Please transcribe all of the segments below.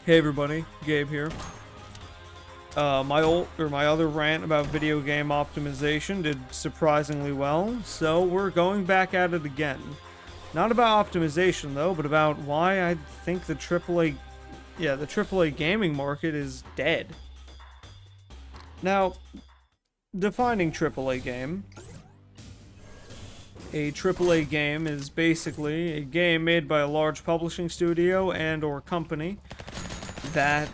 Hey everybody, Gabe here. My other rant about video game optimization did surprisingly well, so we're going back at it again. Not about optimization though, but about why I think the AAA gaming market is dead. Now, defining AAA game. A AAA game is basically a game made by a large publishing studio and/or company that,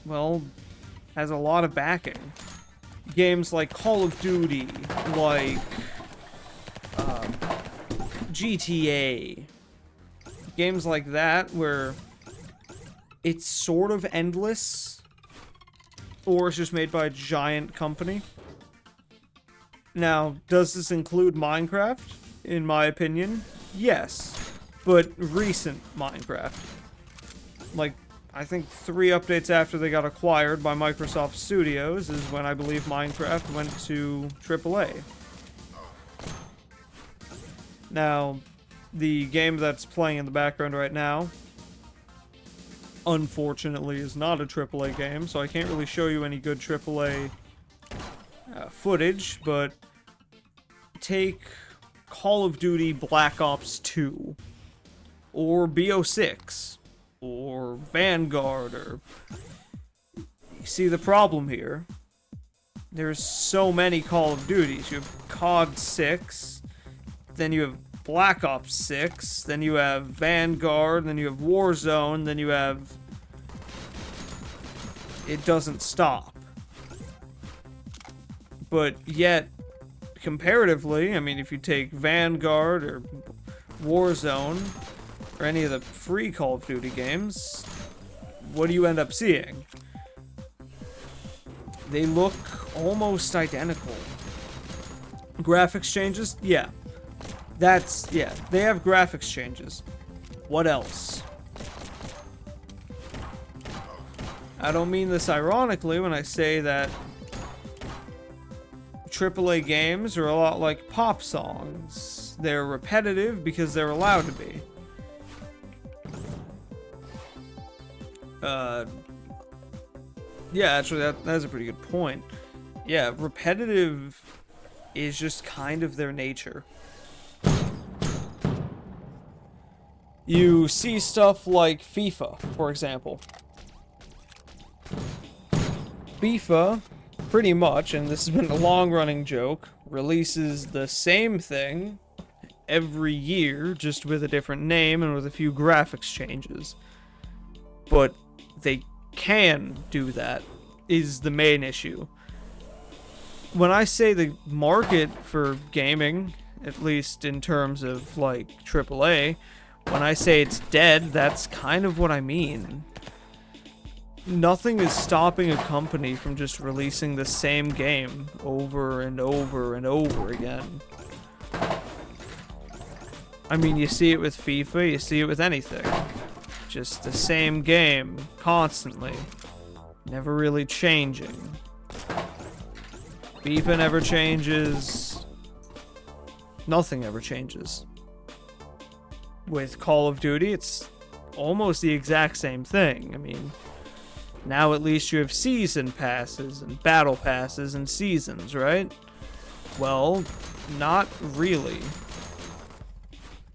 well, has a lot of backing. Games like Call of Duty, like GTA, games like that where it's sort of endless, or it's just made by a giant company. Now, does this include Minecraft? In my opinion, yes, but recent Minecraft. Like, I think 3 updates after they got acquired by Microsoft Studios is when I believe Minecraft went to AAA. Now, the game that's playing in the background right now, unfortunately, is not a AAA game, so I can't really show you any good AAA footage, but take Call of Duty Black Ops 2, or BO6, or Vanguard, or... You see the problem here? There's so many Call of Duties. You have COD 6, then you have Black Ops 6, then you have Vanguard, then you have Warzone, then you have... It doesn't stop. But yet, comparatively, I mean, if you take Vanguard or Warzone, or any of the free Call of Duty games, what do you end up seeing? They look almost identical. Graphics changes? Yeah. They have graphics changes. What else? I don't mean this ironically when I say that AAA games are a lot like pop songs. They're repetitive because they're allowed to be. Yeah, actually, that's a pretty good point. Yeah, repetitive is just kind of their nature. You see stuff like FIFA, for example. FIFA, pretty much, and this has been a long-running joke, releases the same thing every year, just with a different name and with a few graphics changes. But they can do that, is the main issue. When I say the market for gaming, at least in terms of, like, AAA, when I say it's dead, that's kind of what I mean. Nothing is stopping a company from just releasing the same game over and over and over again. I mean, you see it with FIFA, you see it with anything. Just the same game, constantly. Never really changing. FIFA never changes. Nothing ever changes. With Call of Duty, it's almost the exact same thing. I mean, now at least you have season passes and battle passes and seasons, right? Well, not really.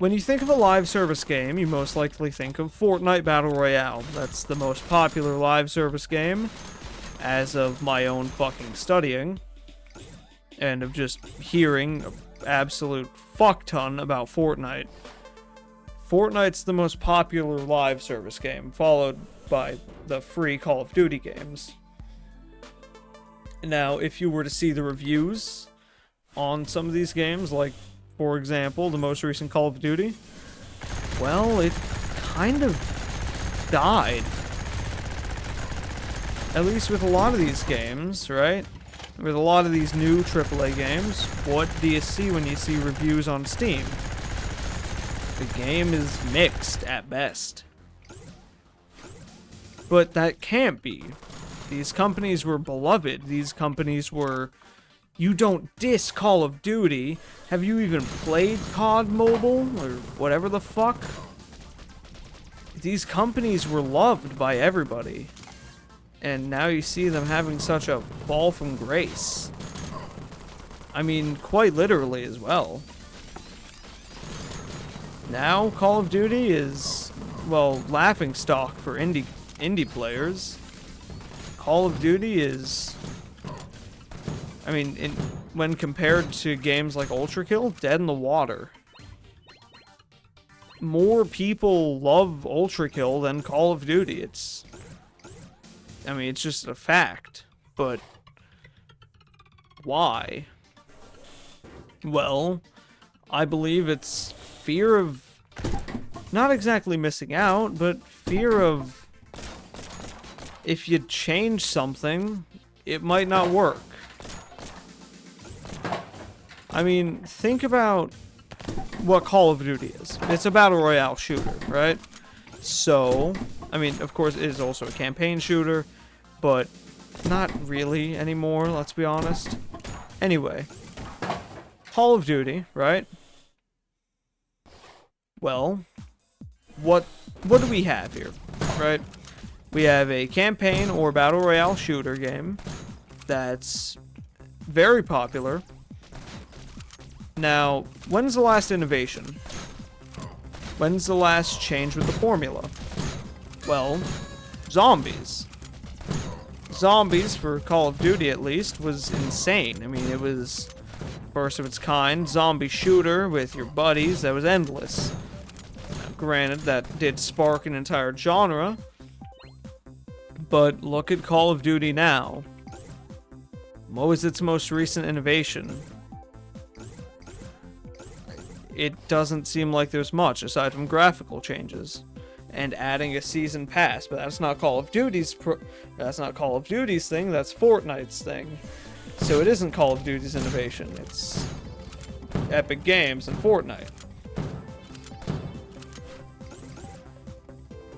When you think of a live service game, you most likely think of Fortnite Battle Royale. That's the most popular live service game, as of my own fucking studying, and of just hearing an absolute fuck ton about Fortnite. Fortnite's the most popular live service game, followed by the free Call of Duty games. Now, if you were to see the reviews on some of these games, like, for example, the most recent Call of Duty, well, it kind of died. At least with a lot of these games, right? With a lot of these new AAA games, what do you see when you see reviews on Steam? The game is mixed at best. But that can't be. These companies were beloved. These companies were... You don't diss Call of Duty. Have you even played COD Mobile? Or whatever the fuck? these companies were loved by everybody. And now you see them having such a fall from grace. I mean, quite literally as well. Now, Call of Duty is, well, laughingstock for indie players. Call of Duty is, I mean, when compared to games like Ultra Kill, dead in the water. More people love Ultra Kill than Call of Duty. I mean, it's just a fact. But why? Well, I believe it's fear of not exactly missing out, but fear of if you change something, it might not work. I mean, think about what Call of Duty is. It's a battle royale shooter, right? So, I mean, of course, it is also a campaign shooter, but not really anymore, let's be honest. Anyway, Call of Duty, right? Well, what do we have here, right? We have a campaign or battle royale shooter game that's very popular. Now, when's the last innovation? When's the last change with the formula? Well, zombies. Zombies, for Call of Duty at least, was insane. I mean, it was first of its kind, zombie shooter with your buddies that was endless. Now, granted, that did spark an entire genre, but look at Call of Duty now. What was its most recent innovation? It doesn't seem like there's much, aside from graphical changes. And adding a season pass, but that's not Call of Duty's thing, that's Fortnite's thing. So it isn't Call of Duty's innovation, it's Epic Games and Fortnite.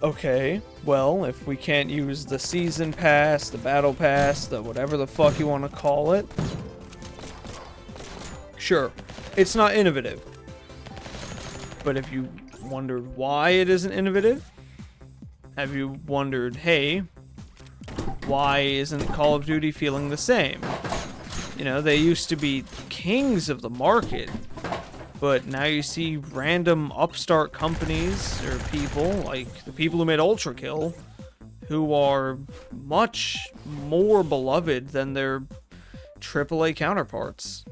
Okay, well, if we can't use the season pass, the battle pass, the whatever the fuck you want to call it, sure, it's not innovative. But if you wondered why it isn't innovative, have you wondered, hey, why isn't Call of Duty feeling the same? You know, they used to be kings of the market, but now you see random upstart companies or people, like the people who made Ultra Kill, who are much more beloved than their AAA counterparts.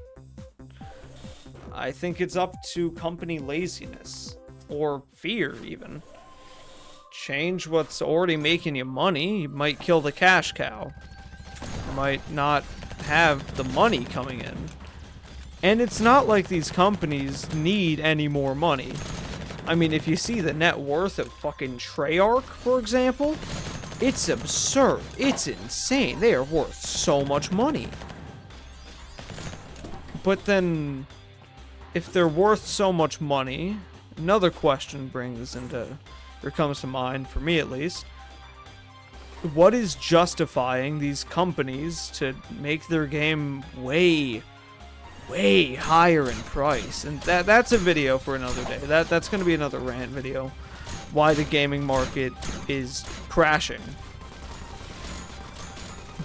I think it's up to company laziness, or fear even. Change what's already making you money, you might kill the cash cow. You might not have the money coming in. And it's not like these companies need any more money. I mean, if you see the net worth of fucking Treyarch, for example, it's absurd. It's insane. They are worth so much money. But then, if they're worth so much money, another question comes to mind, for me at least. What is justifying these companies to make their game way higher in price? And that's a video for another day. That's going to be another rant video. Why the gaming market is crashing.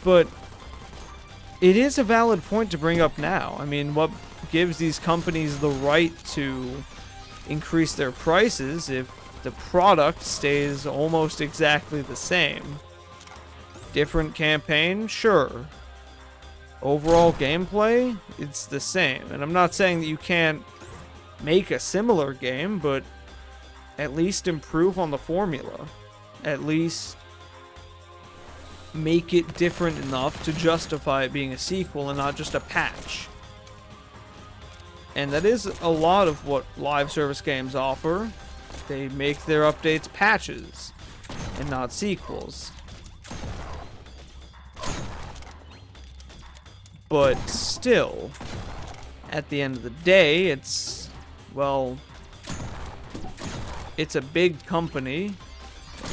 But it is a valid point to bring up now. I mean, what gives these companies the right to increase their prices if the product stays almost exactly the same? Different campaign? Sure. Overall gameplay? It's the same. And I'm not saying that you can't make a similar game, but at least improve on the formula. At least make it different enough to justify it being a sequel and not just a patch. And that is a lot of what live service games offer. They make their updates patches and not sequels. But still, at the end of the day, it's a big company,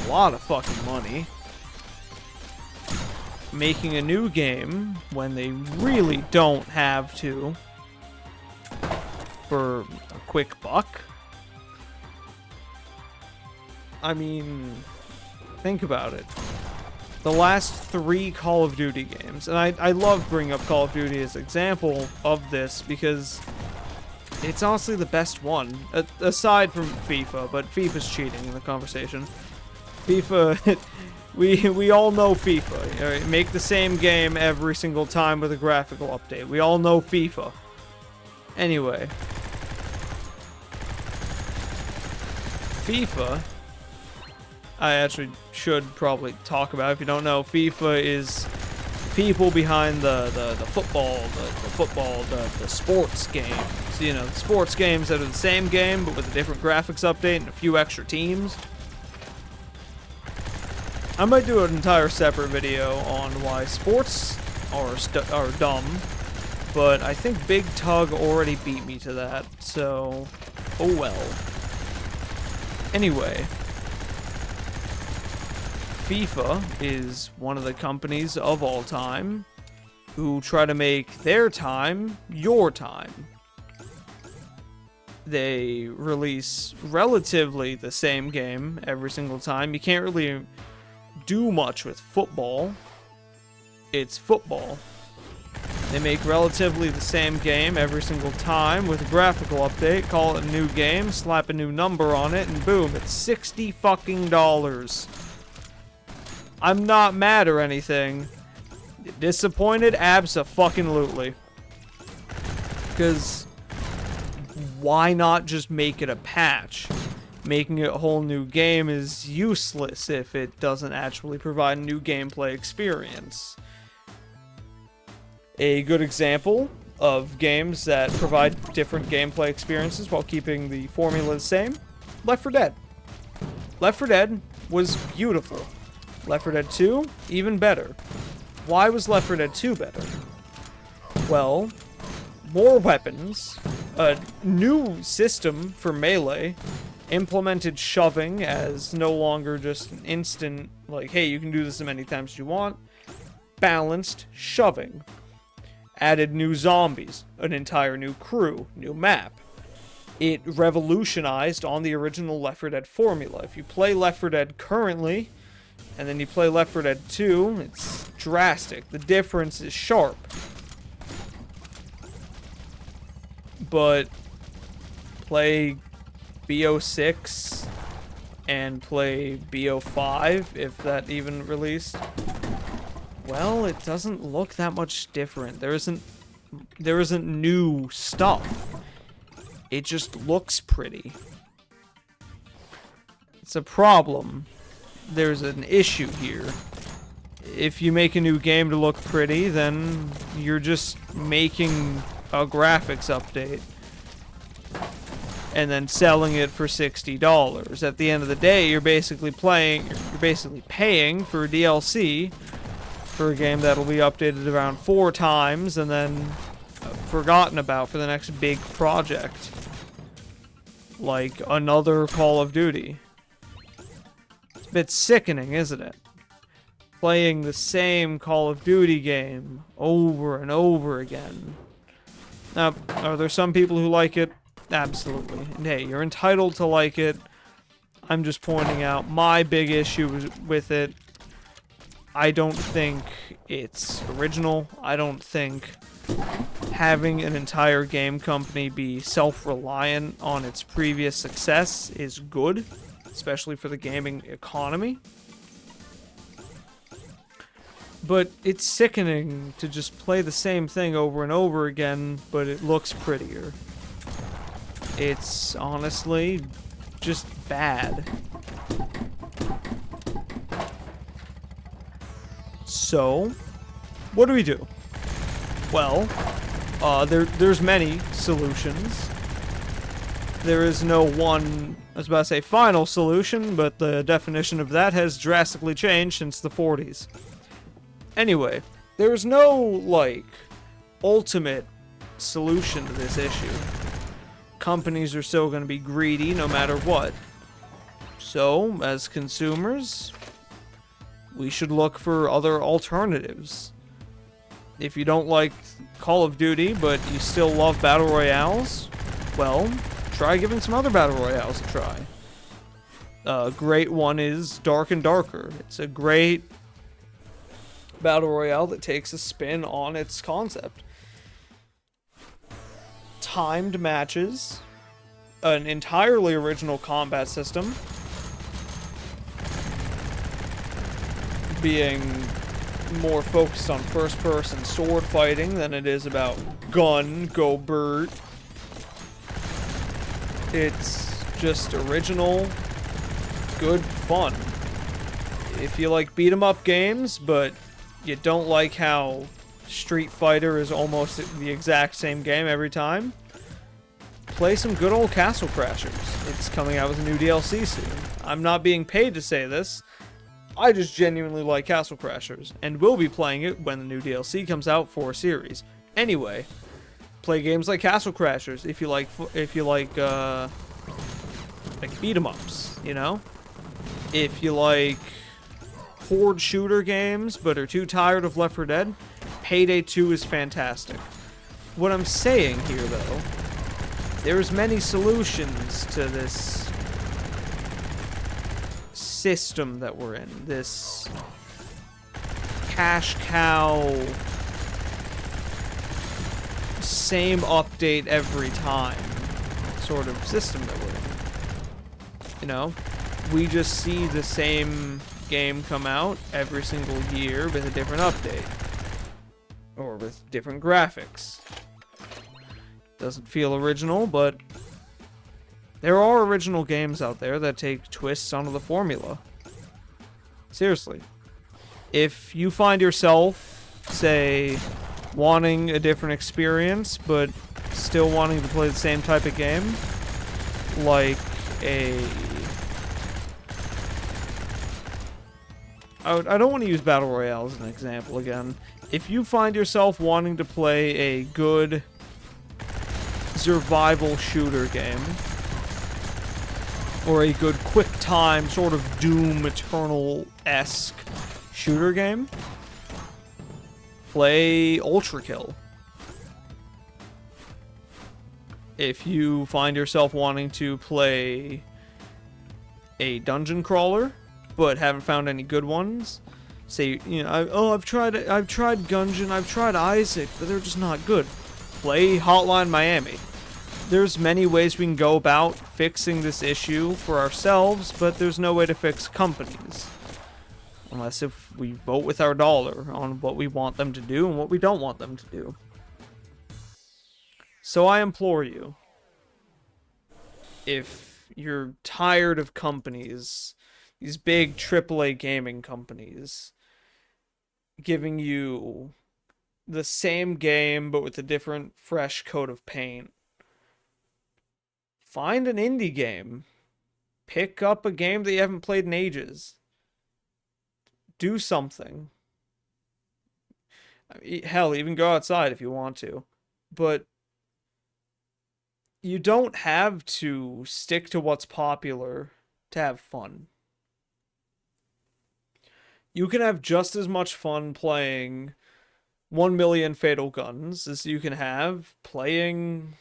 a lot of fucking money, making a new game when they really don't have to for a quick buck. I mean, think about it. The last 3 Call of Duty games, and I love bringing up Call of Duty as an example of this because it's honestly the best one, aside from FIFA, but FIFA's cheating in the conversation. FIFA, we all know FIFA. Right? Make the same game every single time with a graphical update. We all know FIFA. Anyway. FIFA, I actually should probably talk about. If you don't know, FIFA is people behind the sports games. You know, the sports games that are the same game, but with a different graphics update and a few extra teams. I might do an entire separate video on why sports are dumb, but I think Big Tug already beat me to that, so oh well. Anyway, FIFA is one of the companies of all time who try to make their time your time. They release relatively the same game every single time. You can't really do much with football. It's football. They make relatively the same game every single time with a graphical update, call it a new game, slap a new number on it, and boom, it's $60 fucking. I'm not mad or anything. Disappointed? Abso-fucking-lutely. Because why not just make it a patch? Making it a whole new game is useless if it doesn't actually provide a new gameplay experience. A good example of games that provide different gameplay experiences while keeping the formula the same, Left 4 Dead. Left 4 Dead was beautiful. Left 4 Dead 2, even better. Why was Left 4 Dead 2 better? Well, more weapons, a new system for melee, implemented shoving as no longer just an instant, like, hey, you can do this as many times as you want, balanced shoving. Added new zombies, an entire new crew, new map. It revolutionized on the original Left 4 Dead formula. If you play Left 4 Dead currently, and then you play Left 4 Dead 2, it's drastic. The difference is sharp. But play BO6 and play BO5, if that even released, well, it doesn't look that much different. There isn't new stuff. It just looks pretty. It's a problem. There's an issue here. If you make a new game to look pretty, then you're just making a graphics update and then selling it for $60. At the end of the day, you're basically paying for DLC for a game that'll be updated around 4 times and then forgotten about for the next big project. Like another Call of Duty. It's a bit sickening, isn't it? Playing the same Call of Duty game over and over again. Now, are there some people who like it? Absolutely. And hey, you're entitled to like it. I'm just pointing out my big issue with it. I don't think it's original. I don't think having an entire game company be self-reliant on its previous success is good, especially for the gaming economy. But it's sickening to just play the same thing over and over again, but it looks prettier. It's honestly just bad. So, what do we do? Well, there's many solutions. There is no one, I was about to say final solution, but the definition of that has drastically changed since the 40s. Anyway, there's no, like, ultimate solution to this issue. Companies are still going to be greedy no matter what. So, as consumers, we should look for other alternatives. If you don't like Call of Duty, but you still love Battle Royales, well, try giving some other Battle Royales a try. A great one is Dark and Darker. It's a great battle royale that takes a spin on its concept. Timed matches, an entirely original combat system, being more focused on first-person sword fighting than it is about gun, go Bert. It's just original, good fun. If you like beat-em-up games, but you don't like how Street Fighter is almost the exact same game every time, play some good old Castle Crashers. It's coming out with a new DLC soon. I'm not being paid to say this. I just genuinely like Castle Crashers, and will be playing it when the new DLC comes out for a series. Anyway, play games like Castle Crashers if you like beat 'em ups, you know? If you like horde shooter games but are too tired of Left 4 Dead, Payday 2 is fantastic. What I'm saying here, though, there's many solutions to this system that we're in, this cash cow, same update every time sort of system that we're in. You know, we just see the same game come out every single year with a different update, or with different graphics. Doesn't feel original, but there are original games out there that take twists onto the formula. Seriously. If you find yourself, say, wanting a different experience, but still wanting to play the same type of game, like I don't want to use Battle Royale as an example again. If you find yourself wanting to play a good survival shooter game, or a good quick time sort of Doom Eternal-esque shooter game, play Ultra Kill. If you find yourself wanting to play a dungeon crawler, but haven't found any good ones, say, you know, I've tried Gungeon, I've tried Isaac, but they're just not good. Play Hotline Miami. There's many ways we can go about fixing this issue for ourselves, but there's no way to fix companies. Unless if we vote with our dollar on what we want them to do and what we don't want them to do. So I implore you, if you're tired of companies, these big AAA gaming companies, giving you the same game but with a different, fresh coat of paint, find an indie game. Pick up a game that you haven't played in ages. Do something. Hell, even go outside if you want to. But you don't have to stick to what's popular to have fun. You can have just as much fun playing 1 Million Fatal Guns as you can have playing,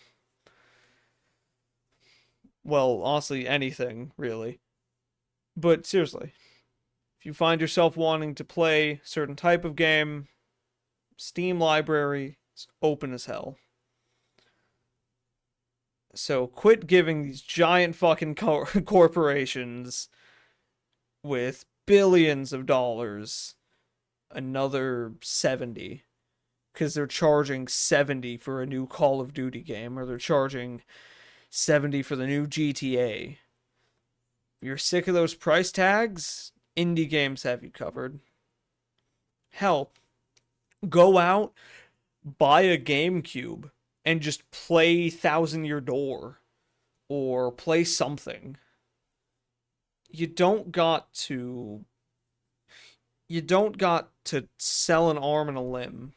well, honestly, anything, really. But seriously, if you find yourself wanting to play a certain type of game, Steam library is open as hell. So quit giving these giant fucking corporations with billions of dollars another 70. Because they're charging 70 for a new Call of Duty game, or they're charging 70 for the new GTA. If you're sick of those price tags, indie games have you covered. Hell, go out, buy a GameCube, and just play Thousand Year Door, or play something. You don't got to sell an arm and a limb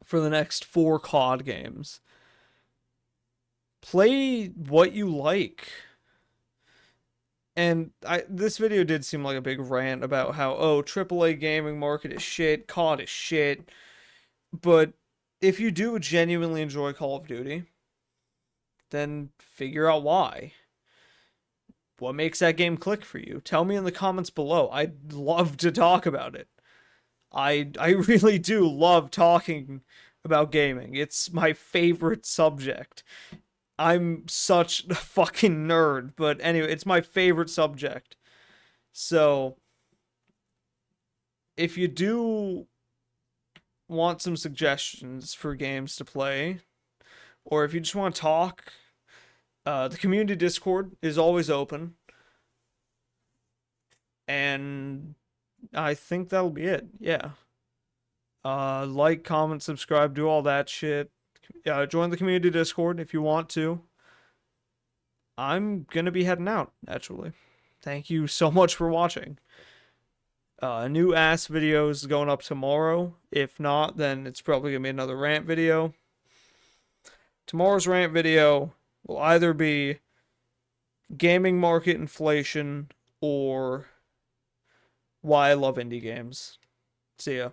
for the next 4 COD games. Play what you like. And this video did seem like a big rant about how, oh, AAA gaming market is shit, COD is shit. But if you do genuinely enjoy Call of Duty, then figure out why. What makes that game click for you? Tell me in the comments below. I'd love to talk about it. I really do love talking about gaming. It's my favorite subject. I'm such a fucking nerd, but anyway, it's my favorite subject. So, if you do want some suggestions for games to play, or if you just want to talk, the community Discord is always open. And I think that'll be it. Yeah. Like, comment, subscribe, do all that shit. Join the community Discord if you want to. I'm gonna be heading out, actually. Thank you so much for watching. A new ass video is going up tomorrow. If not, then it's probably gonna be another rant video. Tomorrow's rant video will either be gaming market inflation or why I love indie games. See ya.